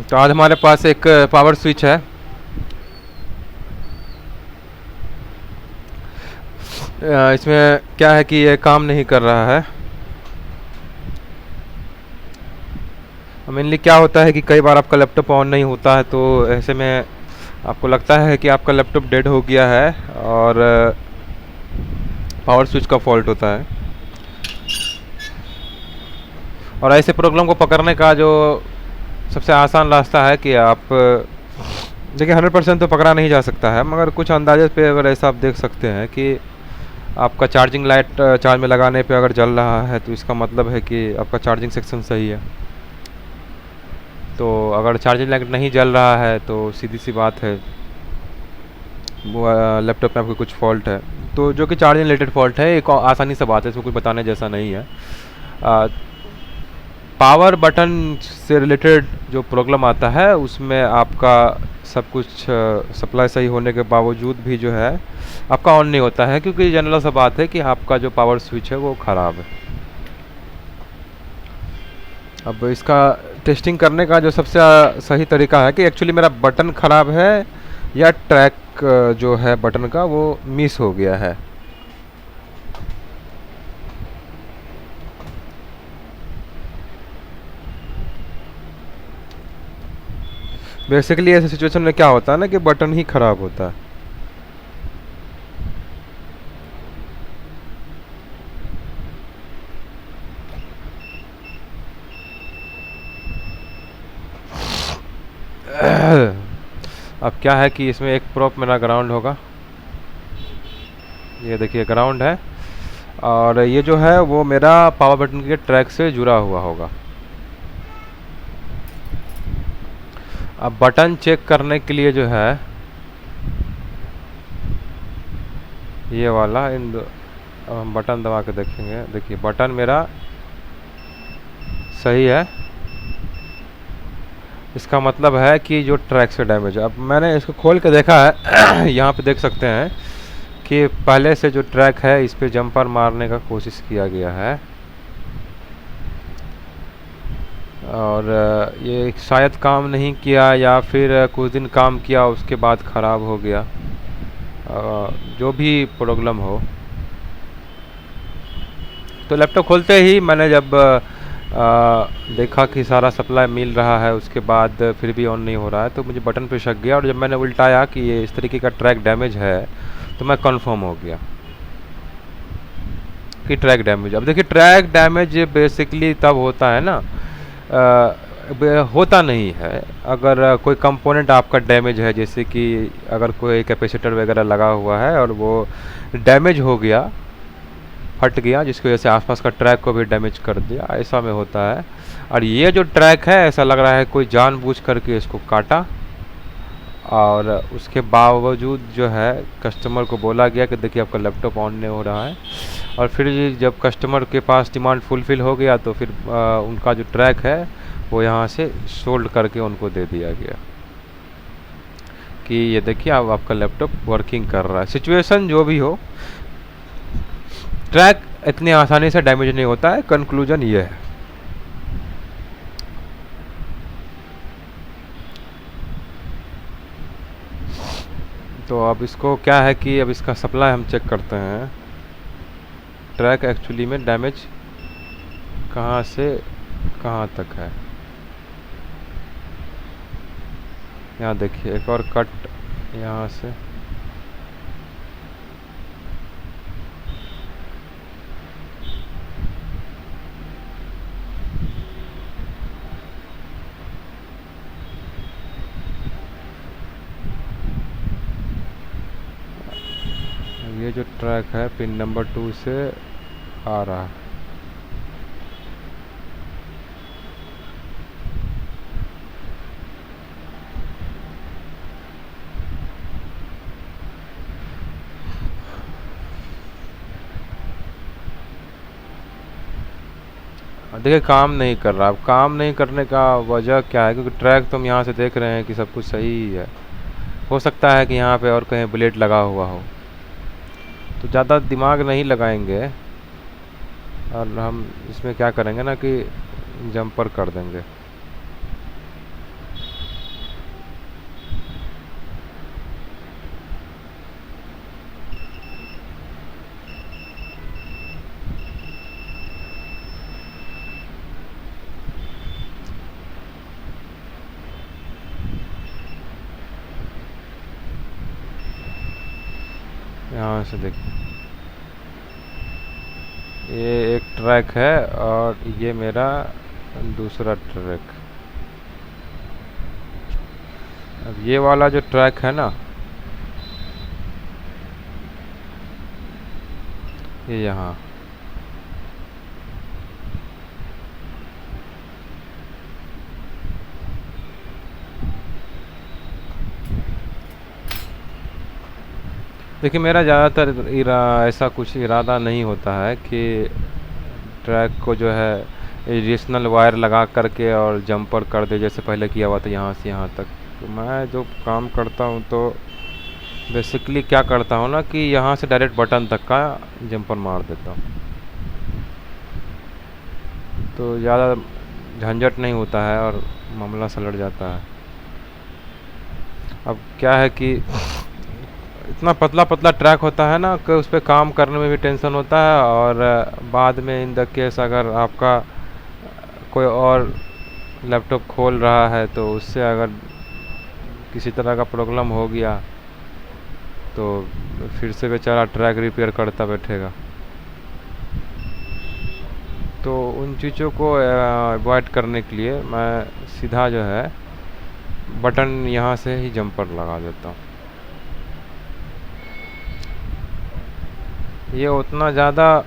तो आज हमारे पास एक पावर स्विच है। इसमें क्या है कि ये काम नहीं कर रहा है। मेनली क्या होता है कि कई बार आपका लैपटॉप ऑन नहीं होता है, तो ऐसे में आपको लगता है कि आपका लैपटॉप डेड हो गया है और पावर स्विच का फॉल्ट होता है। और ऐसे प्रॉब्लम को पकड़ने का जो सबसे आसान रास्ता है कि आप देखिए 100% तो पकड़ा नहीं जा सकता है, मगर कुछ अंदाजे पे अगर ऐसा आप देख सकते हैं कि आपका चार्जिंग लाइट चार्ज में लगाने पे अगर जल रहा है तो इसका मतलब है कि आपका चार्जिंग सेक्शन सही है। तो अगर चार्जिंग लाइट नहीं जल रहा है तो सीधी सी बात है वो लैपटॉप में आपको कुछ फॉल्ट है। तो जो कि चार्जिंग रिलेटेड फॉल्ट है, एक आसानी से बात है, इसमें कुछ बताने जैसा नहीं है। पावर बटन से रिलेटेड जो प्रॉब्लम आता है उसमें आपका सब कुछ सप्लाई सही होने के बावजूद भी जो है आपका ऑन नहीं होता है, क्योंकि जनरल सा बात है कि आपका जो पावर स्विच है वो ख़राब है। अब इसका टेस्टिंग करने का जो सबसे सही तरीका है कि एक्चुअली मेरा बटन ख़राब है या ट्रैक जो है बटन का वो मिस हो गया है। बेसिकली ऐसे सिचुएशन में क्या होता है ना कि बटन ही ख़राब होता है। अब क्या है कि इसमें एक प्रॉप मेरा ग्राउंड होगा, ये देखिए ग्राउंड है, और ये जो है वो मेरा पावर बटन के ट्रैक से जुड़ा हुआ होगा। अब बटन चेक करने के लिए जो है ये वाला अब हम बटन दबा के देखेंगे। देखिए बटन मेरा सही है, इसका मतलब है कि जो ट्रैक से डैमेज है। अब मैंने इसको खोल के देखा है यहाँ पे देख सकते हैं कि पहले से जो ट्रैक है इस पे जंपर मारने का कोशिश किया गया है और ये शायद काम नहीं किया या फिर कुछ दिन काम किया उसके बाद ख़राब हो गया। जो भी प्रॉब्लम हो, तो लैपटॉप खोलते ही मैंने जब देखा कि सारा सप्लाई मिल रहा है उसके बाद फिर भी ऑन नहीं हो रहा है, तो मुझे बटन पे शक गया, और जब मैंने उल्टाया कि ये इस तरीके का ट्रैक डैमेज है तो मैं कंफर्म हो गया कि ट्रैक डैमेज। अब देखिए ट्रैक डैमेज बेसिकली तब होता है ना, होता नहीं है अगर कोई कंपोनेंट आपका डैमेज है, जैसे कि अगर कोई कैपेसिटर वगैरह लगा हुआ है और वो डैमेज हो गया, फट गया, जिसकी वजह से आसपास का ट्रैक को भी डैमेज कर दिया, ऐसा में होता है। और ये जो ट्रैक है ऐसा लग रहा है कोई जानबूझ करके इसको काटा, और उसके बावजूद जो है कस्टमर को बोला गया कि देखिए आपका लैपटॉप ऑन नहीं हो रहा है, और फिर जब कस्टमर के पास डिमांड फुलफ़िल हो गया तो फिर उनका जो ट्रैक है वो यहाँ से सोल्ड करके उनको दे दिया गया कि ये देखिए अब आपका लैपटॉप वर्किंग कर रहा है। सिचुएशन जो भी हो, ट्रैक इतनी आसानी से डैमेज नहीं होता है, कंक्लूजन ये है। तो अब इसको क्या है कि अब इसका सप्लाई हम चेक करते हैं, ट्रैक एक्चुअली में डैमेज कहाँ से कहाँ तक है। यहाँ देखिए एक और कट यहाँ से, ये जो ट्रैक है पिन नंबर 2 से आ रहा है। देखिए काम नहीं कर रहा। अब काम नहीं करने का वजह क्या है, क्योंकि ट्रैक तो हम यहाँ से देख रहे हैं कि सब कुछ सही ही है। हो सकता है कि यहाँ पे और कहीं ब्लेड लगा हुआ हो, तो ज़्यादा दिमाग नहीं लगाएंगे और हम इसमें क्या करेंगे ना कि जंपर कर देंगे। यहाँ से देखिए, ये एक ट्रैक है और ये मेरा दूसरा ट्रैक। अब ये वाला जो ट्रैक है ना, ये यहाँ, देखिए मेरा ज़्यादातर ऐसा कुछ इरादा नहीं होता है कि ट्रैक को जो है एडिशनल वायर लगा करके और जंपर कर दे जैसे पहले किया हुआ था यहाँ से यहाँ तक। तो मैं जो काम करता हूँ तो बेसिकली क्या करता हूँ ना कि यहाँ से डायरेक्ट बटन तक का जंपर मार देता हूँ, तो ज़्यादा झंझट नहीं होता है और मामला सलट जाता है। अब क्या है कि इतना पतला पतला ट्रैक होता है ना कि उस पर काम करने में भी टेंशन होता है, और बाद में इन द केस अगर आपका कोई और लैपटॉप खोल रहा है तो उससे अगर किसी तरह का प्रॉब्लम हो गया तो फिर से बेचारा ट्रैक रिपेयर करता बैठेगा। तो उन चीज़ों को अवॉइड करने के लिए मैं सीधा जो है बटन यहाँ से ही जंपर लगा देता हूँ। ये उतना ज़्यादा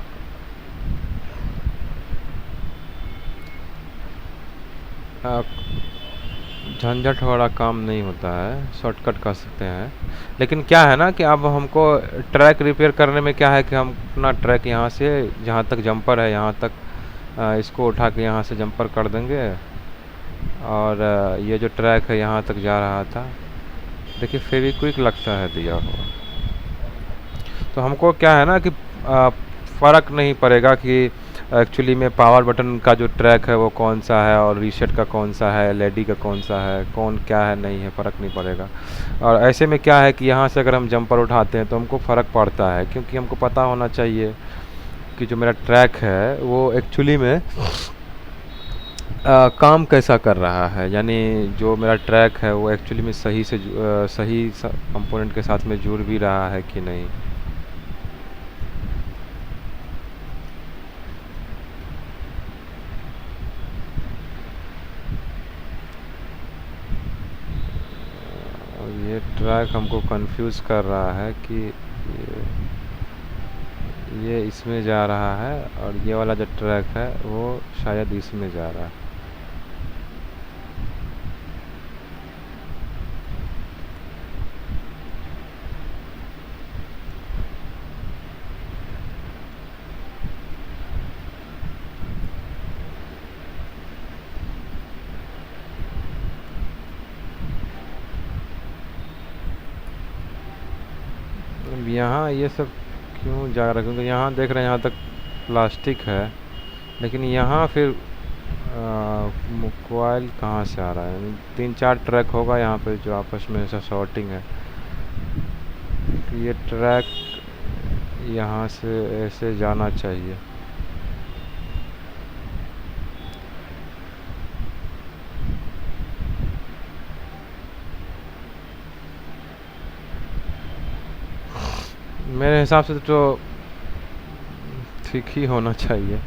झंझट वाला काम नहीं होता है, शॉर्टकट कर सकते हैं। लेकिन क्या है ना कि अब हमको ट्रैक रिपेयर करने में क्या है कि हम अपना ट्रैक यहाँ से जहाँ तक जंपर है यहाँ तक इसको उठा के यहाँ से जंपर कर देंगे, और ये जो ट्रैक है यहाँ तक जा रहा था, देखिए फेविक्विक लगता है दिया हुआ। तो हमको क्या है ना कि फ़र्क नहीं पड़ेगा कि एक्चुअली में पावर बटन का जो ट्रैक है वो कौन सा है और रीसेट का कौन सा है, एलईडी का कौन सा है, कौन क्या है, नहीं है, फ़र्क नहीं पड़ेगा। और ऐसे में क्या है कि यहाँ से अगर हम जंपर उठाते हैं तो हमको फ़र्क पड़ता है, क्योंकि हमको पता होना चाहिए कि जो मेरा ट्रैक है वो एक्चुअली में काम कैसा कर रहा है, यानी जो मेरा ट्रैक है वो एक्चुअली में सही से सही कंपोनेंट के साथ में जुड़ भी रहा है कि नहीं। और ये ट्रैक हमको कंफ्यूज कर रहा है कि ये इसमें जा रहा है और ये वाला जो ट्रैक है वो शायद इसमें जा रहा है। अब यहाँ ये सब क्यों जा रहा है, क्योंकि यहाँ देख रहे हैं यहाँ तक प्लास्टिक है, लेकिन यहाँ फिर कोयल कहाँ से आ रहा है, यानी 3-4 ट्रैक होगा यहाँ पे जो आपस में ऐसा शॉर्टिंग है। तो ये ट्रैक यहाँ से ऐसे जाना चाहिए। मेरे हिसाब से तो ठीक ही होना चाहिए।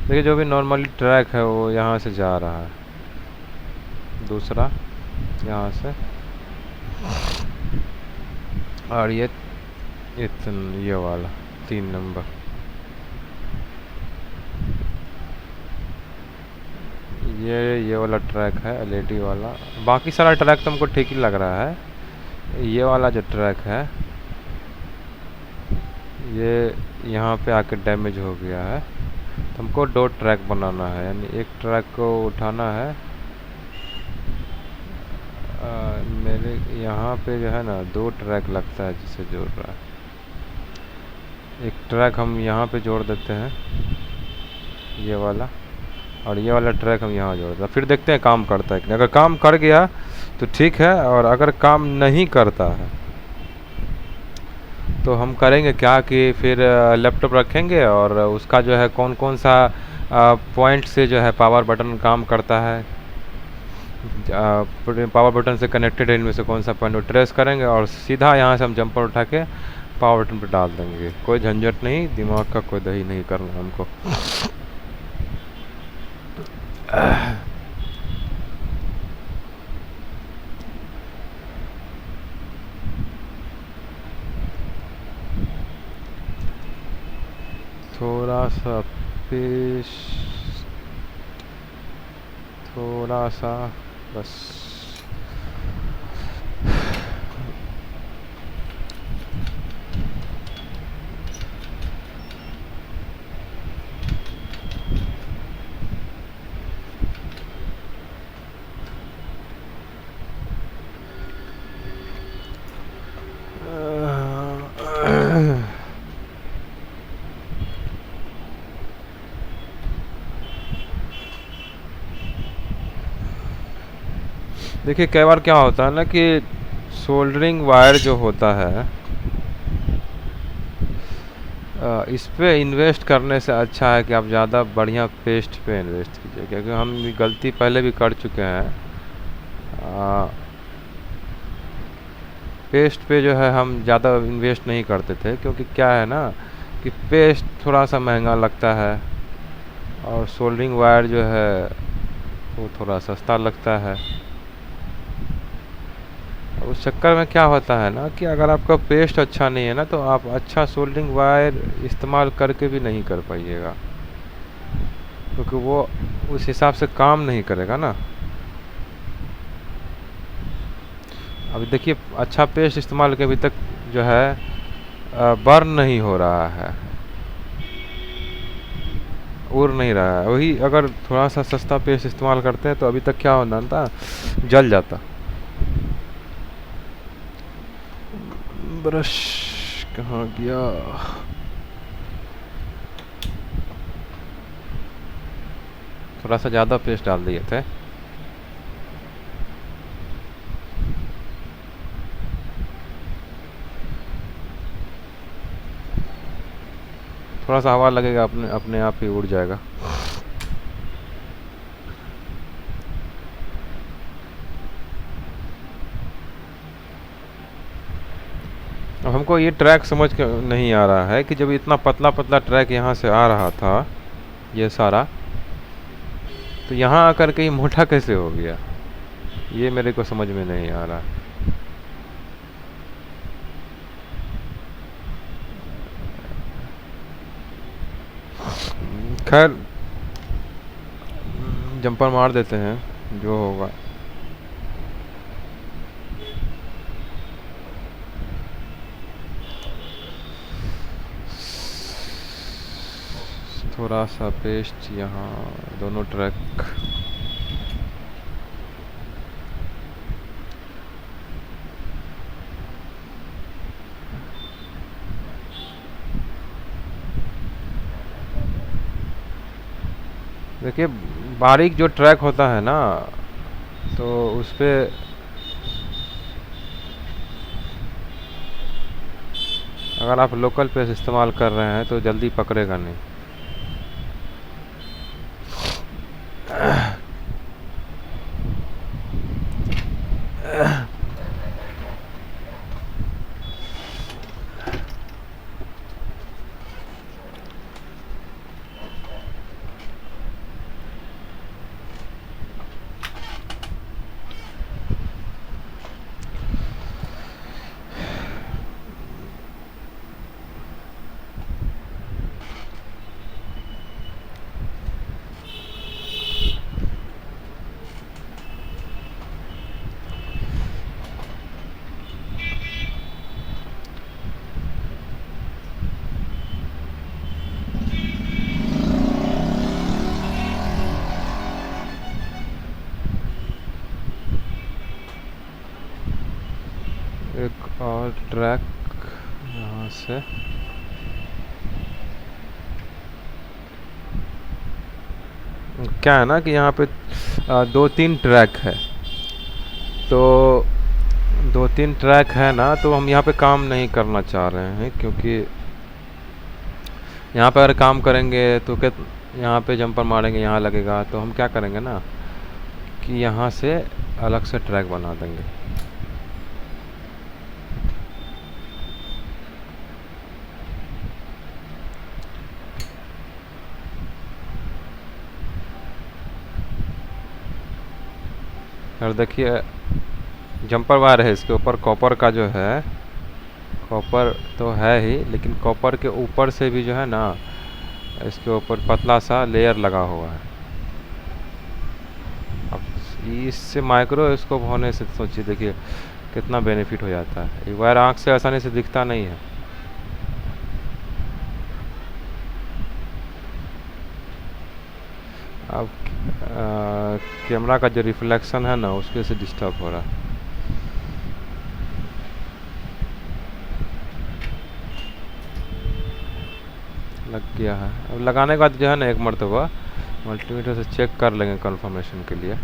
देखिए जो भी नॉर्मली ट्रैक है वो यहाँ से जा रहा है, दूसरा यहाँ से, और ये वाला 3 नंबर, ये वाला ट्रैक है एलईडी वाला। बाकी सारा ट्रैक तो हमको ठीक ही लग रहा है। ये वाला जो ट्रैक है ये यहाँ पे आके डैमेज हो गया है, तो हमको 2 ट्रैक बनाना है, यानी एक ट्रैक को उठाना है। मेरे यहाँ पे जो है ना 2 ट्रैक लगता है जिसे जोड़ रहा है। एक ट्रैक हम यहाँ पे जोड़ देते हैं ये वाला, और ये वाला ट्रैक हम यहाँ जोड़ देते हैं। फिर देखते हैं काम करता है कि नहीं। अगर काम कर गया तो ठीक है, और अगर काम नहीं करता है तो हम करेंगे क्या कि फिर लैपटॉप रखेंगे और उसका जो है कौन कौन सा पॉइंट से जो है पावर बटन काम करता है, पावर बटन से कनेक्टेड है इनमें से कौन सा पॉइंट वो ट्रेस करेंगे और सीधा यहाँ से हम जंपर उठा के पावर बटन पर डाल देंगे। कोई झंझट नहीं, दिमाग का कोई दही नहीं करना हमको। थोड़ा सा पेश, थोड़ा सा बस। देखिए कई बार क्या होता है ना कि सोल्डरिंग वायर जो होता है इस पे इन्वेस्ट करने से अच्छा है कि आप ज़्यादा बढ़िया पेस्ट पे इन्वेस्ट कीजिए, क्योंकि हम ये गलती पहले भी कर चुके हैं। पेस्ट पे जो है हम ज़्यादा इन्वेस्ट नहीं करते थे, क्योंकि क्या है ना कि पेस्ट थोड़ा सा महंगा लगता है और सोल्डरिंग वायर जो है वो थोड़ा सस्ता लगता है। उस चक्कर में क्या होता है ना कि अगर आपका पेस्ट अच्छा नहीं है ना तो आप अच्छा सोल्डरिंग वायर इस्तेमाल करके भी नहीं कर पाइएगा, क्योंकि वो उस हिसाब से काम नहीं करेगा ना। अभी देखिए अच्छा पेस्ट इस्तेमाल के अभी तक जो है बर्न नहीं हो रहा है, उड़ नहीं रहा है। वही अगर थोड़ा सा सस्ता पेस्ट इस्तेमाल करते हैं तो अभी तक क्या होना था, जल जाता। ब्रश कहाँ गया? थोड़ा सा ज़्यादा पेस्ट डाल दिए थे। थोड़ा सा हवा लगेगा अपने अपने आप ही उड़ जाएगा। अब हमको ये ट्रैक समझ के नहीं आ रहा है कि जब इतना पतला पतला ट्रैक यहाँ से आ रहा था ये सारा, तो यहाँ आकर के ये मोटा कैसे हो गया, ये मेरे को समझ में नहीं आ रहा। खैर जंपर मार देते हैं जो होगा। थोड़ा सा पेस्ट यहाँ दोनों ट्रैक। देखिए बारीक जो ट्रैक होता है ना तो उस पे अगर आप लोकल पेस्ट इस्तेमाल कर रहे हैं तो जल्दी पकड़ेगा नहीं। एक और ट्रैक यहाँ से क्या है ना कि यहाँ पे दो तीन ट्रैक है, तो दो तीन ट्रैक है ना, तो हम यहाँ पे काम नहीं करना चाह रहे हैं, क्योंकि यहाँ पे अगर काम करेंगे तो क्या, यहाँ पे जंपर मारेंगे यहाँ लगेगा, तो हम क्या करेंगे ना कि यहाँ से अलग से ट्रैक बना देंगे। और देखिए जंपर वायर है, इसके ऊपर कॉपर का जो है, कॉपर तो है ही, लेकिन कॉपर के ऊपर से भी जो है ना इसके ऊपर पतला सा लेयर लगा हुआ है। अब इससे माइक्रो स्कोप होने से सोचिए, देखिए कितना बेनिफिट हो जाता है। ये वायर आँख से आसानी से दिखता नहीं है। अब कैमरा का जो रिफ्लेक्शन है ना उसके से डिस्टर्ब हो रहा है। लग गया है। अब लगाने के बाद जो है ना एक मरतबा मल्टीमीटर से चेक कर लेंगे कंफर्मेशन के लिए।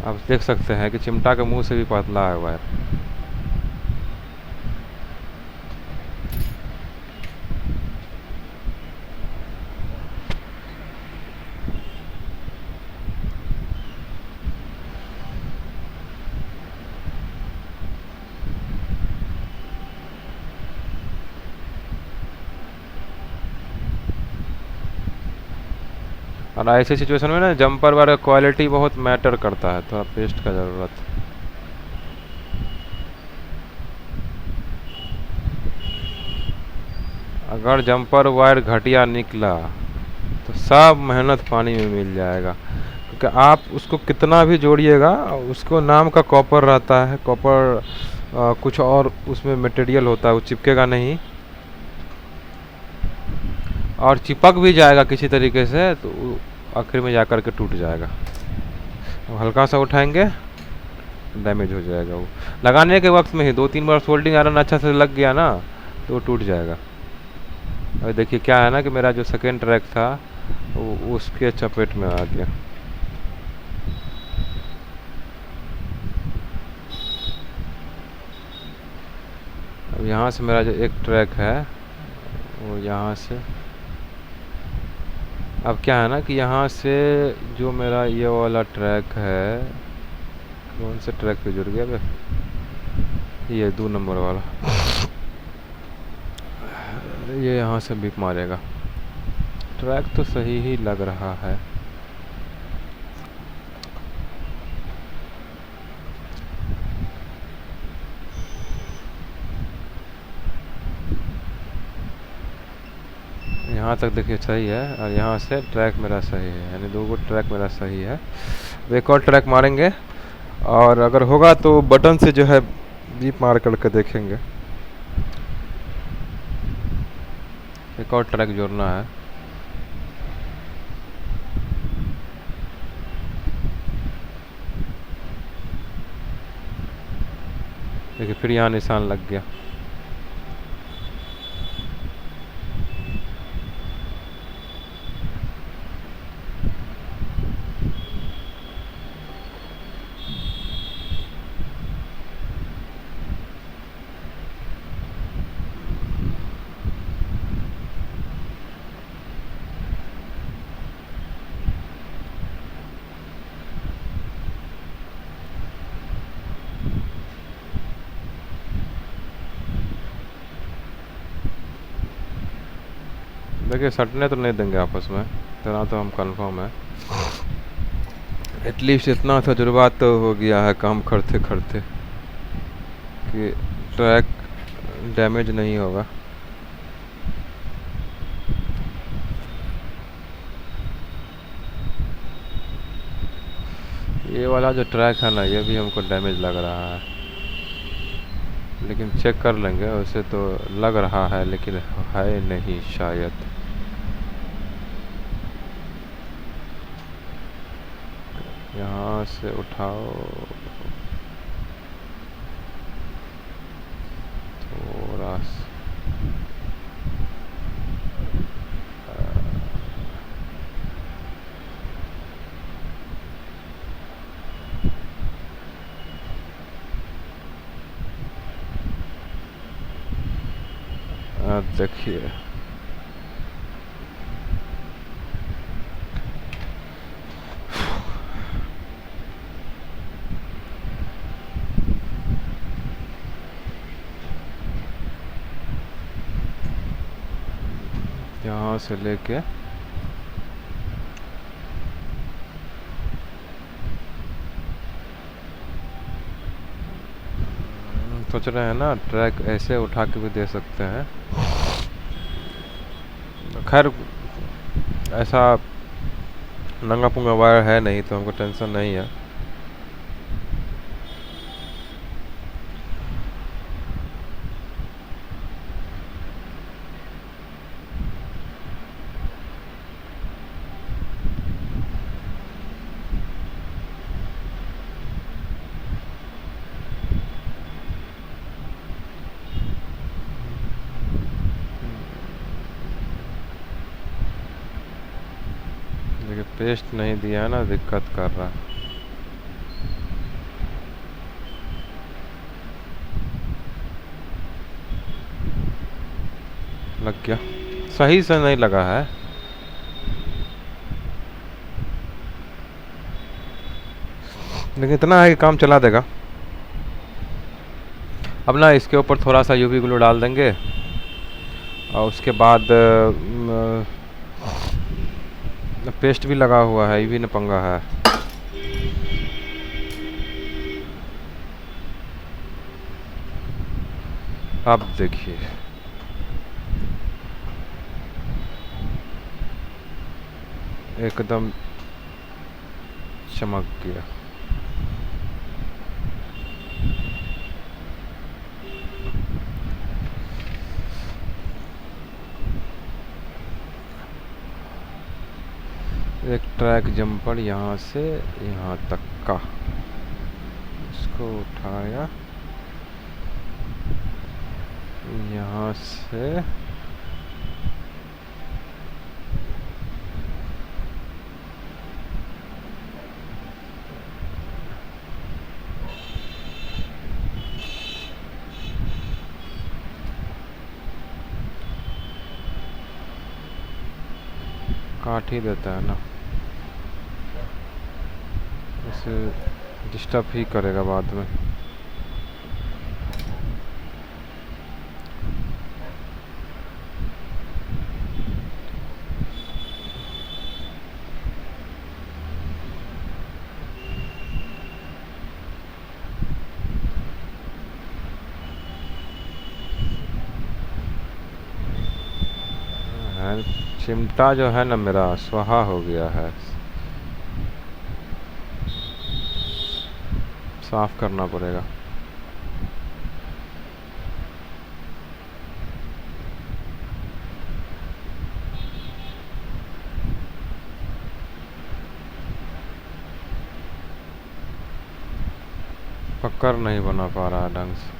आप देख सकते हैं कि चिमटा के मुंह से भी पतला है वायर। और ऐसी सिचुएशन में ना जंपर वाला क्वालिटी बहुत मैटर करता है, थोड़ा पेस्ट का ज़रूरत। अगर जंपर वायर घटिया निकला तो सब मेहनत पानी में मिल जाएगा, क्योंकि आप उसको कितना भी जोड़िएगा, उसको नाम का कॉपर रहता है, कॉपर कुछ और उसमें मटेरियल होता है, वो चिपकेगा नहीं, और चिपक भी जाएगा किसी तरीके से तो आखिर में जाकर के टूट जाएगा। हल्का सा उठाएंगे डैमेज हो जाएगा। वो लगाने के वक्त में ही 2-3 बार सोल्डिंग आयरन अच्छा से लग गया ना तो वो टूट जाएगा। और देखिए क्या है ना कि मेरा जो सेकेंड ट्रैक था वो उसके चपेट में आ गया। अब यहाँ से मेरा जो एक ट्रैक है वो यहाँ से, अब क्या है ना कि यहाँ से जो मेरा ये वाला ट्रैक है, कौन से ट्रैक पे जुड़ गया बे, ये 2 नंबर वाला, ये यहाँ से बीप मारेगा। ट्रैक तो सही ही लग रहा है। यहाँ तक देखिए सही है, और यहाँ से ट्रैक मेरा सही है, यानी 2 ट्रैक मेरा सही है। एक और ट्रैक मारेंगे, और अगर होगा तो बटन से जो है बीप मार करके देखेंगे। एक और ट्रैक जोड़ना है। देखिए फिर यहाँ निशान लग गया। देखिए सटने तो नहीं देंगे आपस में, इतना तो हम कंफर्म है। एटलीस्ट इतना तजुर्बा तो हो गया है काम करते करते कि ट्रैक डैमेज नहीं होगा। ये वाला जो ट्रैक है ना ये भी हमको डैमेज लग रहा है, लेकिन चेक कर लेंगे। वैसे तो लग रहा है लेकिन है नहीं शायद। यहाँ से उठाओ थोड़ा अब देखिए यहाँ से लेके सोच रहे हैं ना ट्रैक ऐसे उठा के भी दे सकते हैं। खैर ऐसा नंगा पुंगा वायर है नहीं तो हमको टेंशन नहीं है। देखिए पेस्ट नहीं दिया है ना, दिक्कत कर रहा है। लग गया, सही से नहीं लगा है। लेकिन इतना है कि काम चला देगा। अब ना इसके ऊपर थोड़ा सा यूवी ग्लू डाल देंगे और उसके बाद पेस्ट भी लगा हुआ है, ये भी न पंगा है। अब देखिए एकदम चमक गया। एक ट्रैक जंपर यहाँ से यहाँ तक का, इसको उठाया यहाँ से काट ही देता है ना, इसे डिस्टर्ब ही करेगा बाद में। चिमटा जो है ना मेरा स्वाहा हो गया है, साफ करना पड़ेगा। पकड़ नहीं बना पा रहा है ढंग से।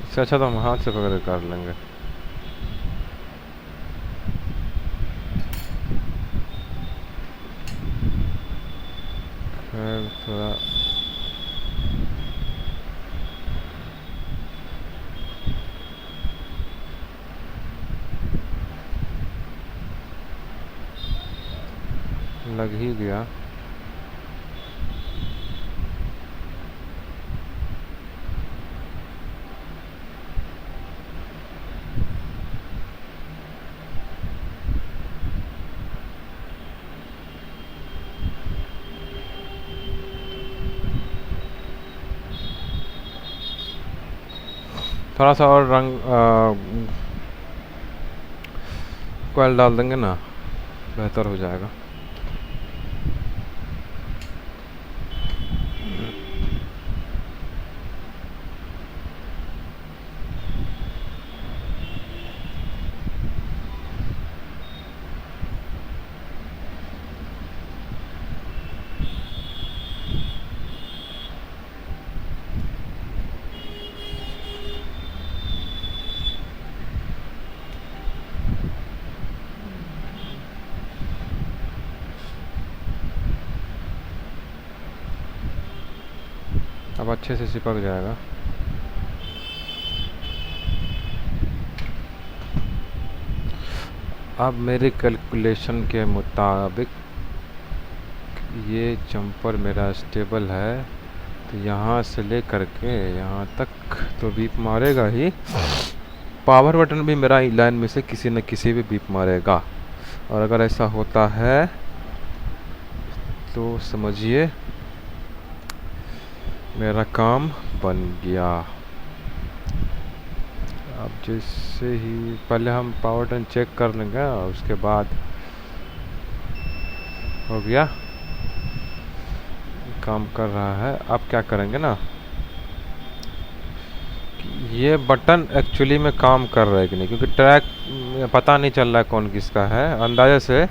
इससे अच्छा तो हम हाथ से पकड़ कर लेंगे। खैर थोड़ा लग ही गया। थोड़ा सा और रंग कोयल डाल देंगे ना, बेहतर हो जाएगा। अब अच्छे से चिपक जाएगा। अब मेरे कैलकुलेशन के मुताबिक ये जंपर मेरा स्टेबल है, तो यहाँ से ले करके यहाँ तक तो बीप मारेगा ही। पावर बटन भी मेरा लाइन में से किसी न किसी भी बीप मारेगा। और अगर ऐसा होता है तो समझिए मेरा काम बन गया। अब जैसे ही पहले हम पावर बटन चेक कर लेंगे, उसके बाद हो गया, काम कर रहा है। अब क्या करेंगे ना, ये बटन एक्चुअली में काम कर रहा है कि नहीं, क्योंकि ट्रैक पता नहीं चल रहा है कौन किसका है। अंदाजे से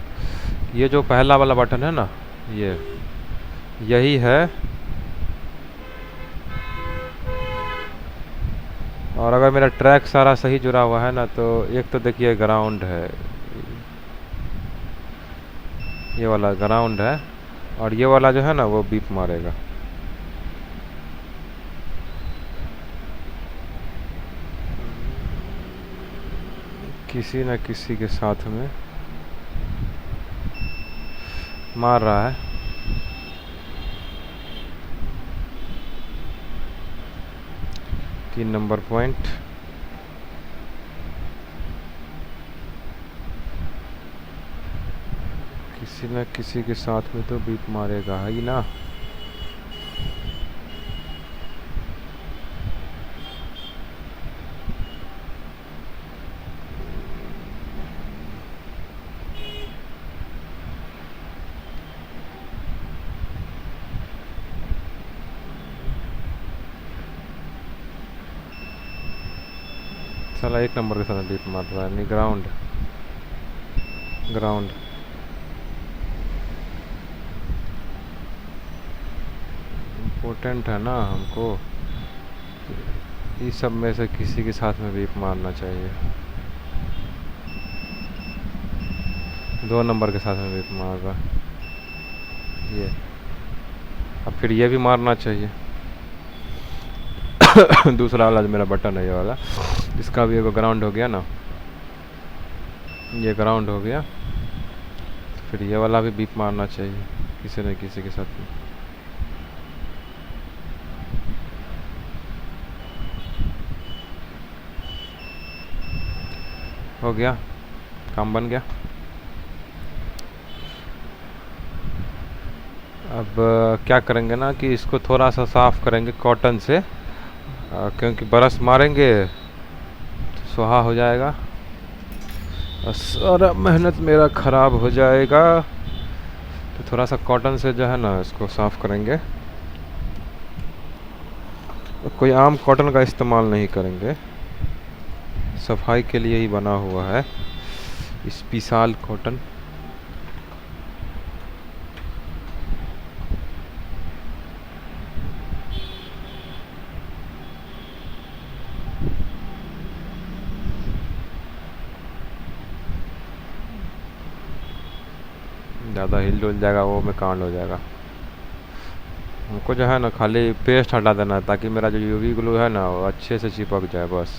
ये जो पहला वाला बटन है ना, ये यही है। और अगर मेरा ट्रैक सारा सही जुड़ा हुआ है ना, तो एक तो देखिए ग्राउंड है, ये वाला ग्राउंड है, और ये वाला जो है ना वो बीप मारेगा। किसी न किसी के साथ में मार रहा है। तीन नंबर पॉइंट। किसी न किसी के साथ में तो बीप मारेगा ही ना। साला एक नंबर के साथ बीप मार रहा है। नहीं, ग्राउंड ग्राउंड। इम्पोर्टेंट है ना हमको, इस सब में से किसी के साथ में बीप मारना चाहिए। 2 नंबर के साथ में बीप मार रहा ये। अब फिर ये भी मारना चाहिए। दूसरा वाला जो मेरा बटन है, ये वाला, इसका भी एक ग्राउंड हो गया ना, ये ग्राउंड हो गया। फिर ये वाला भी बीप मारना चाहिए किसी न किसी के साथ में। हो गया, काम बन गया। अब क्या करेंगे ना कि इसको थोड़ा सा साफ करेंगे कॉटन से, क्योंकि ब्रश मारेंगे तो सुहा हो जाएगा और सारा मेहनत मेरा ख़राब हो जाएगा। तो थोड़ा सा कॉटन से जो है ना इसको साफ़ करेंगे। कोई आम कॉटन का इस्तेमाल नहीं करेंगे, सफाई के लिए ही बना हुआ है स्पेशल कॉटन। ज़्यादा हिल डुल जाएगा वो में कांड हो जाएगा। हमको जो है ना खाली पेस्ट हटा देना है, ताकि मेरा जो यूवी ग्लू है ना वो अच्छे से चिपक जाए बस।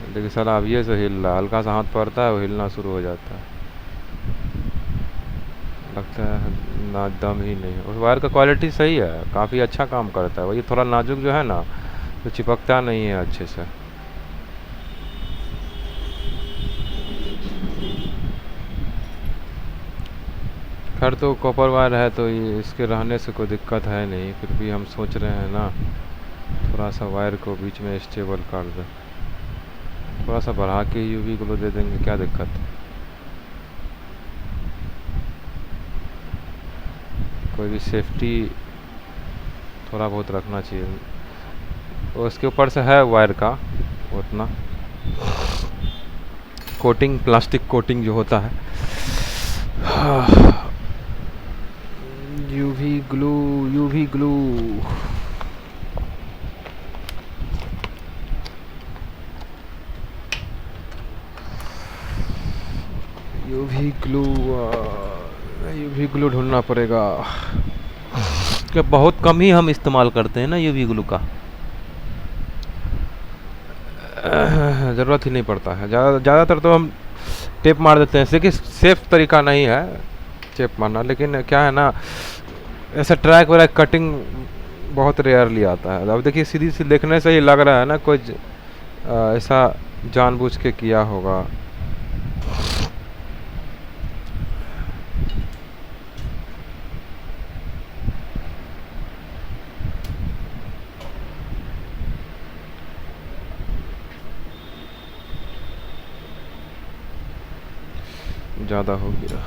देखिए साला अब ये से हिल रहा, हल्का सा हाथ पड़ता है वो हिलना शुरू हो जाता है। लगता है ना दम ही नहीं। उस वायर का क्वालिटी सही है, काफ़ी अच्छा काम करता है। वही थोड़ा नाजुक जो है ना तो चिपकता नहीं है अच्छे से। खैर तो कॉपर वायर है तो ये इसके रहने से कोई दिक्कत है नहीं, फिर भी हम सोच रहे हैं ना थोड़ा सा वायर को बीच में स्टेबल कर दें। थोड़ा सा बढ़ा के यूवी ग्लो दे देंगे, क्या दिक्कत है। कोई भी सेफ्टी थोड़ा बहुत रखना चाहिए। और उसके ऊपर से है वायर का उतना कोटिंग, प्लास्टिक कोटिंग जो होता है। UV glue, UV glue. UV glue UV glue ढूंढना पड़ेगा, कि बहुत कम ही हम इस्तेमाल करते हैं ना यूवी ग्लू का। ज़रूरत ही नहीं पड़ता है, ज़्यादातर तो हम टेप मार देते हैं, देखिए सेफ तरीका नहीं है टेप मारना, लेकिन क्या है ना, ऐसा ट्रैक वगैरह कटिंग बहुत रेयरली आता है। अब देखिए सीधी सी देखने से ही लग रहा है ना कोई ऐसा जानबूझ के किया होगा। ज़्यादा हो गया।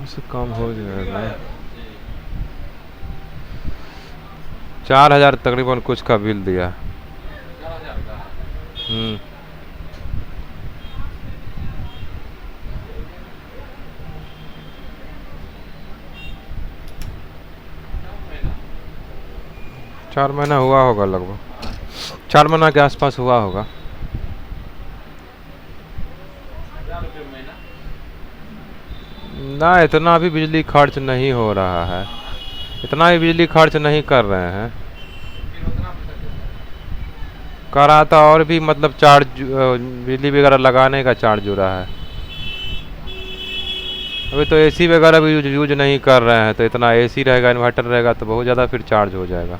उससे कम हो जाएगा। 4,000 तकरीबन कुछ का बिल दिया। 4,000 का। 4 महीना हुआ होगा, लगभग 4 महीना के आसपास हुआ होगा। ना इतना भी बिजली खर्च नहीं हो रहा है, इतना भी बिजली खर्च नहीं कर रहे हैं। करा था और भी मतलब चार्ज, बिजली वगैरह लगाने का चार्ज जुड़ा है। अभी तो एसी वगैरह भी यूज नहीं कर रहे हैं, तो इतना एसी रहेगा, इन्वर्टर रहेगा तो बहुत ज़्यादा फिर चार्ज हो जाएगा।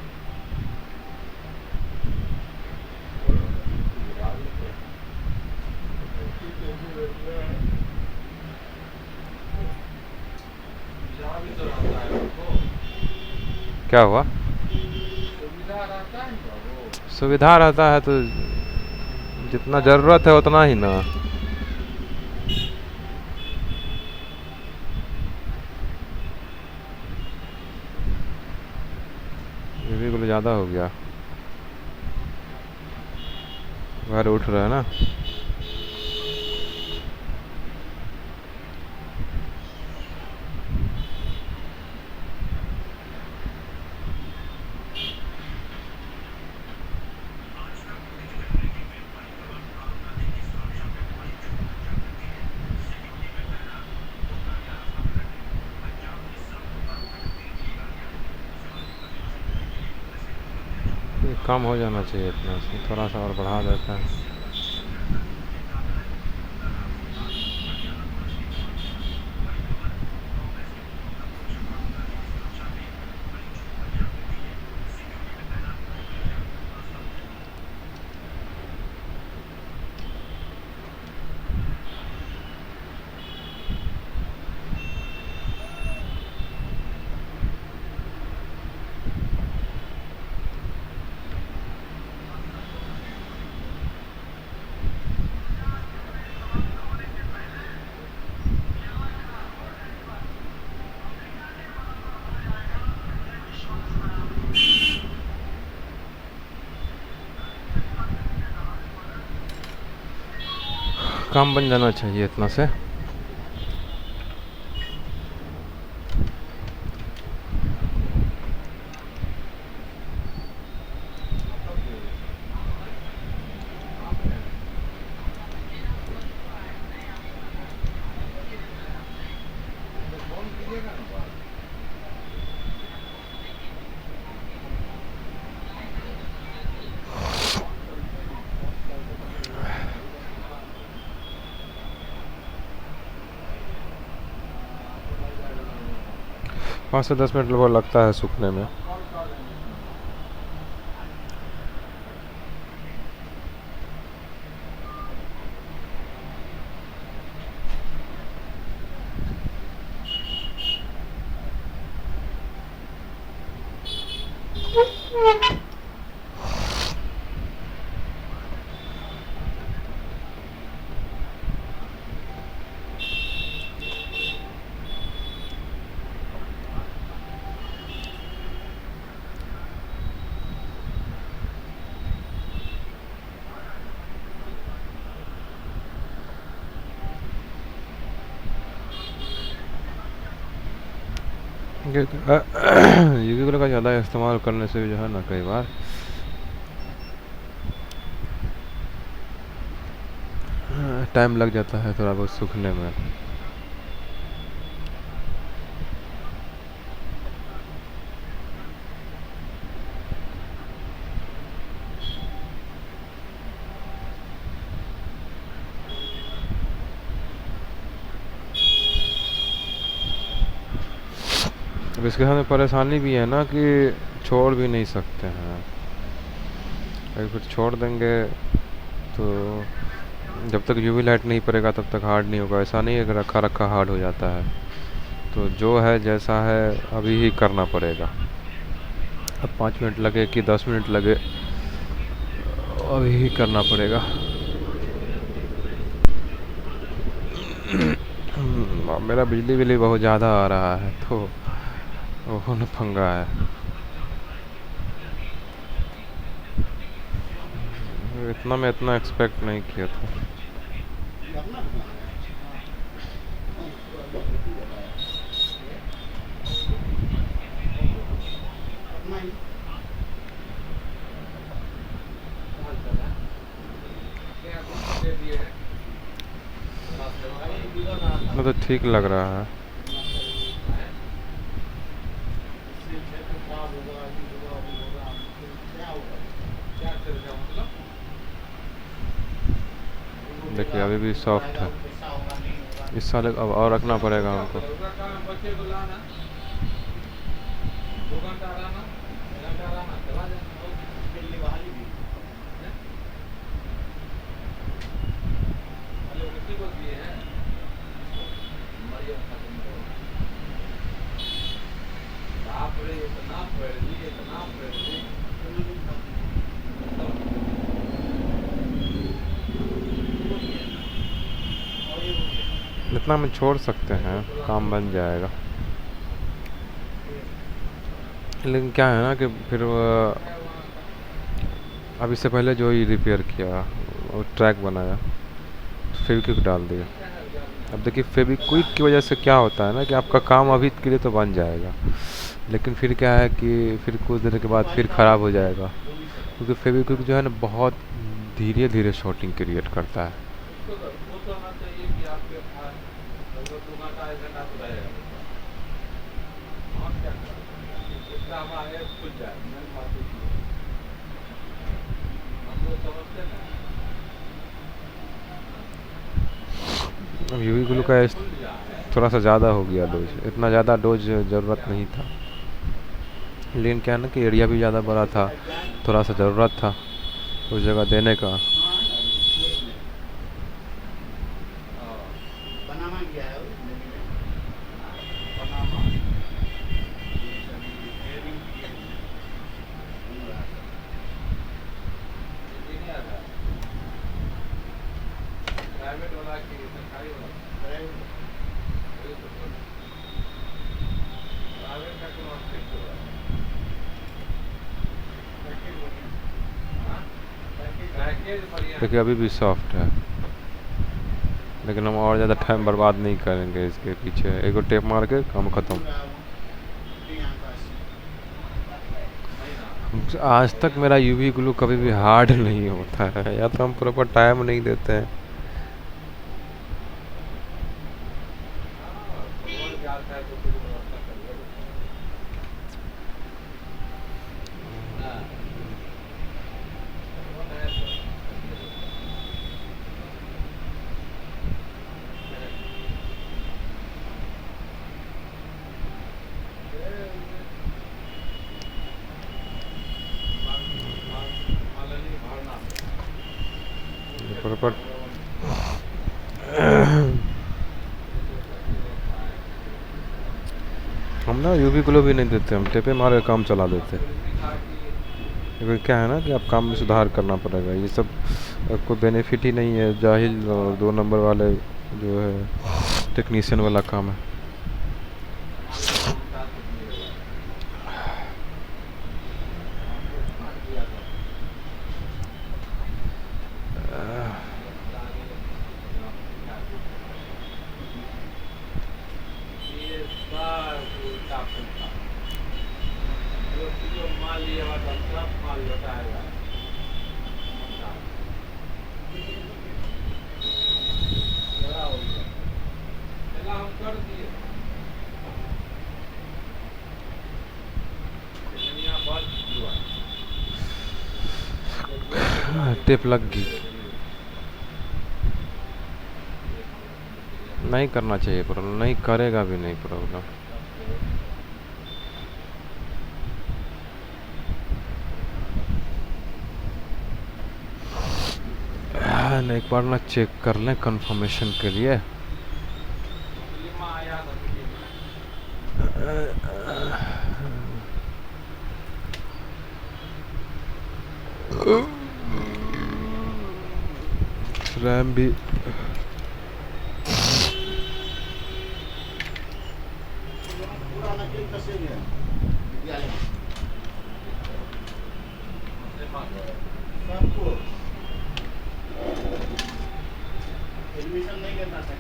क्या हुआ? सुविधा रहता है तो जितना ज़रूरत है उतना ही ना। ये भी कुछ ज़्यादा हो गया, घर उठ रहा है ना। ये कम हो जाना चाहिए इतना से, थोड़ा सा और बढ़ा देता है। काम बन जाना चाहिए इतना से। पाँच से 10 मिनट लगभग लगता है सूखने में। यूवी का ज़्यादा इस्तेमाल करने से जो है ना कई बार टाइम लग जाता है थोड़ा बहुत सूखने में। अब इसके साथ में परेशानी भी है ना कि छोड़ भी नहीं सकते हैं। अगर फिर छोड़ देंगे तो जब तक यूवी लाइट नहीं पड़ेगा तब तक हार्ड नहीं होगा। ऐसा नहीं है कि रखा रखा हार्ड हो जाता है। तो जो है जैसा है अभी ही करना पड़ेगा। अब 5 मिनट लगे कि 10 मिनट लगे अभी ही करना पड़ेगा। मेरा बिजली बिल बहुत ज़्यादा आ रहा है तो वो न पंगा है। इतना मैं इतना एक्सपेक्ट नहीं किया था। वो तो ठीक लग रहा है। देखिए अभी भी सॉफ्ट है। इस साल अब और रखना पड़ेगा हमको। इतना में छोड़ सकते हैं, काम बन जाएगा। लेकिन क्या है ना कि फिर अब इससे पहले जो ही रिपेयर किया और ट्रैक बनाया तो फेविक्विक डाल दिया। अब देखिए फेविक्विक की वजह से क्या होता है ना कि आपका काम अभी के लिए तो बन जाएगा, लेकिन फिर क्या है कि फिर कुछ देर के बाद फिर ख़राब हो जाएगा, क्योंकि फेविक्विक जो है ना बहुत धीरे धीरे शॉर्टिंग क्रिएट करता है। अब यूवी ग्लू का थोड़ा सा ज़्यादा हो गया डोज, इतना ज़्यादा डोज ज़रूरत नहीं था। लेकिन क्या है ना कि एरिया भी ज़्यादा बड़ा था, थोड़ा सा ज़रूरत था उस जगह देने का। देखिए अभी भी सॉफ्ट है, लेकिन हम और ज़्यादा टाइम बर्बाद नहीं करेंगे इसके पीछे। एक टेप मार के काम ख़त्म। आज तक मेरा यूवी ग्लू कभी भी हार्ड नहीं होता है, या तो हम प्रॉपर टाइम नहीं देते हैं। प्रॉपर हम ना यूवी ग्लू भी नहीं देते, हम टेपे मार के काम चला देते। लेकिन क्या है ना कि आप काम में सुधार करना पड़ेगा। ये सब कोई बेनिफिट ही नहीं है, जाहिल और 2 नंबर वाले जो है टेक्नीशियन वाला काम है। टेप लग गई। नहीं करना चाहिए प्रॉब्लम, नहीं करेगा भी नहीं प्रॉब्लम। एक बार ना चेक कर लें कंफर्मेशन के लिए। रैम भी एडमिशन नहीं करना था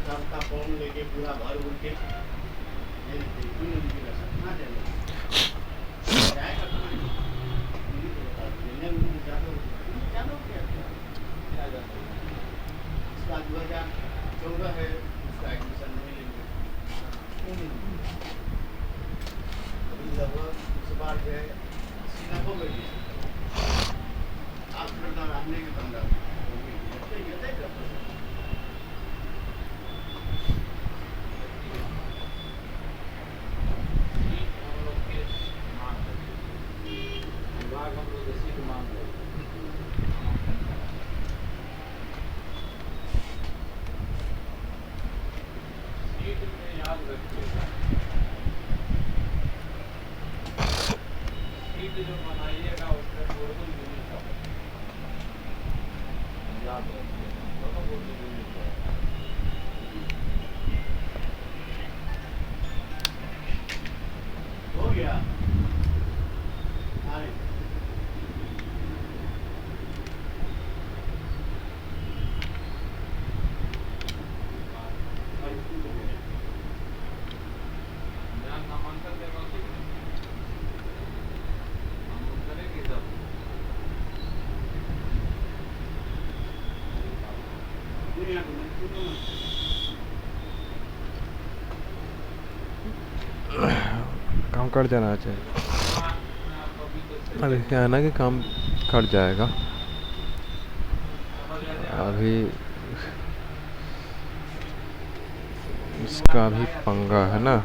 सबका फॉर्म लेके पूरा भर उड़ के इसका 2014 है, उसका एडमिशन नहीं लेंगे। लगभग इस बार जो है सिंगापुर में भी आप हमने के बंदा हो गया। काम कर जाना चाहिए। अरे क्या है ना कि काम कट जाएगा। अभी इसका भी पंगा है ना।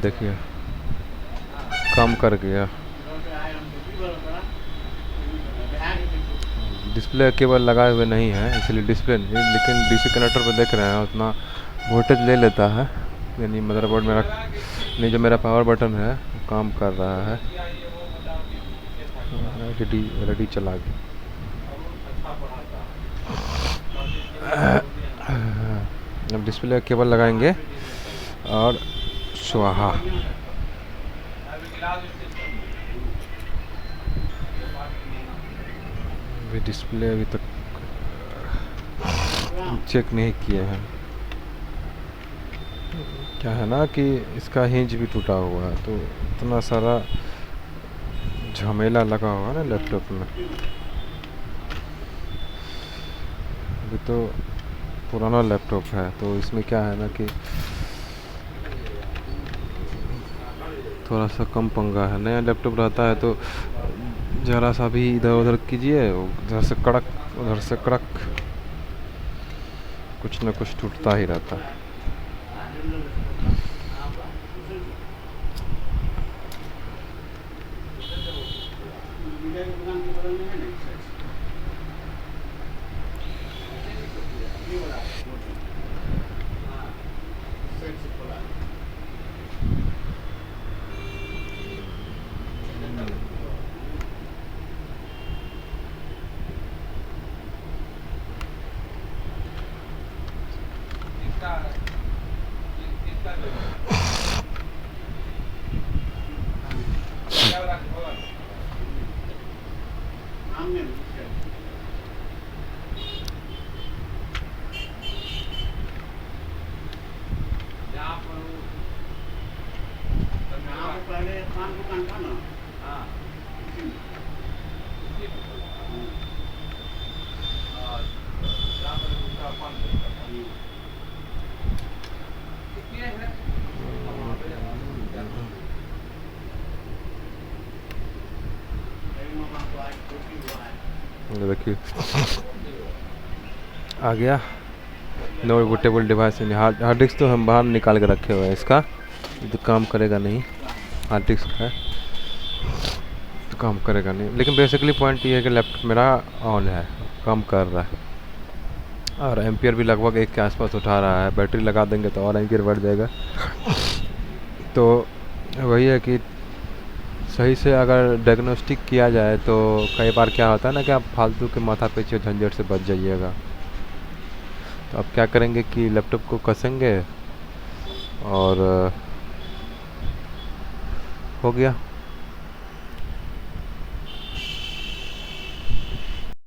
देखिए काम कर गया। डिस्प्ले केबल लगाए हुए नहीं है इसलिए डिस्प्ले नहीं, लेकिन डीसी कनेक्टर पर देख रहे हैं उतना वोल्टेज ले लेता है। यानी मदरबोर्ड मेरा नहीं, जो मेरा पावर बटन है वो काम कर रहा है। रेडी चला गया। अब डिस्प्ले केबल लगाएंगे और स्वाहा। अभी डिस्प्ले अभी तक चेक नहीं किए हैं। क्या है ना कि इसका हिंज भी टूटा हुआ है, तो इतना सारा झमेला लगा हुआ है ना लैपटॉप में। अभी तो पुराना लैपटॉप है, तो इसमें क्या है ना कि थोड़ा सा कम पंगा है। नया लैपटॉप रहता है तो ज़रा सा भी इधर उधर कीजिए, उधर से कड़क उधर से कड़क, कुछ न कुछ टूटता ही रहता है। पान दुकान था ना हाँ इसी में। और यहाँ पर दूसरा पान देता था। कितने हैं? वहाँ पे मेरी मामा को आज छुट्टी हुआ है। ये देखिए आ गया no bootable device. Hard disk तो हम बाहर निकाल के रखे हुए हैं, इसका ये तो काम करेगा नहीं। हार्ड डिस्क है तो काम करेगा नहीं, लेकिन बेसिकली पॉइंट ये है कि लैपटॉप मेरा ऑन है, काम कर रहा है और एम्पियर भी लगभग 1 के आसपास उठा रहा है। बैटरी लगा देंगे तो और एम्पियर बढ़ जाएगा। तो वही है कि सही से अगर डायग्नोस्टिक किया जाए तो कई बार क्या होता है ना कि आप फालतू के माथा पीछे झंझट से बच जाइएगा। तो अब क्या करेंगे कि लैपटॉप को कसेंगे और हो गया।